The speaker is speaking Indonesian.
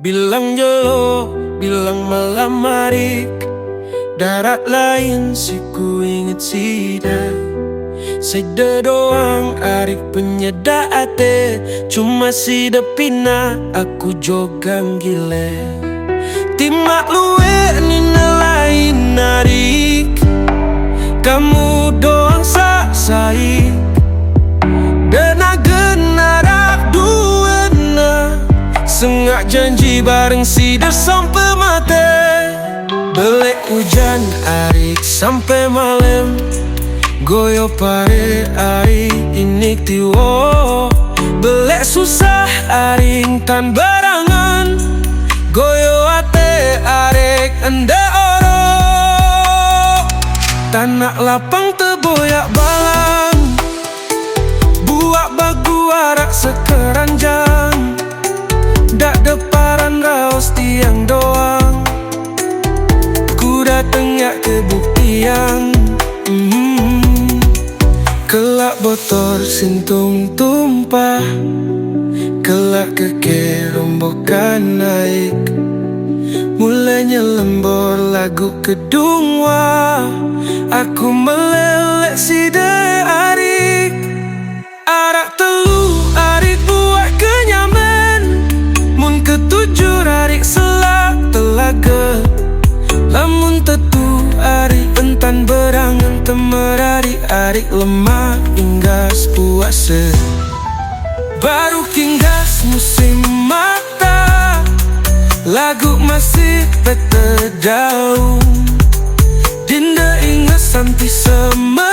Bilang jelo, bilang malam hari, darat lain si ku inget sida. Sida doang arik penyeda ate, cuma sida pina aku jogang gile. Timak luwe nina lain narik, kamu doang saik. Dena genarak duena, sengak janji bareng sida sampai mati. Belek hujan arik sampai malam, goyo pare ari ini tiwo. Belek susah aring tan barangan, goyo ate arek enda oro. Tanah lapang teboyak balang, buak bagu arak sekeranjang. Dak deparan raos tiang doang, ku dateng ya kebuktian. Kelak botol sintung tumpah, kelak keke rombokan naik. Mulainya lembor lagu kedung wah, aku melelek sida arik. Arak telu arik buat kenyaman, mun ketujuh arik selak telaga. Lamun tetu arik entan berangan temerari, arik lemah inggas puasa. Baru kinggas musim mata, lagu masih bete daun. Dinda ingat sampai sema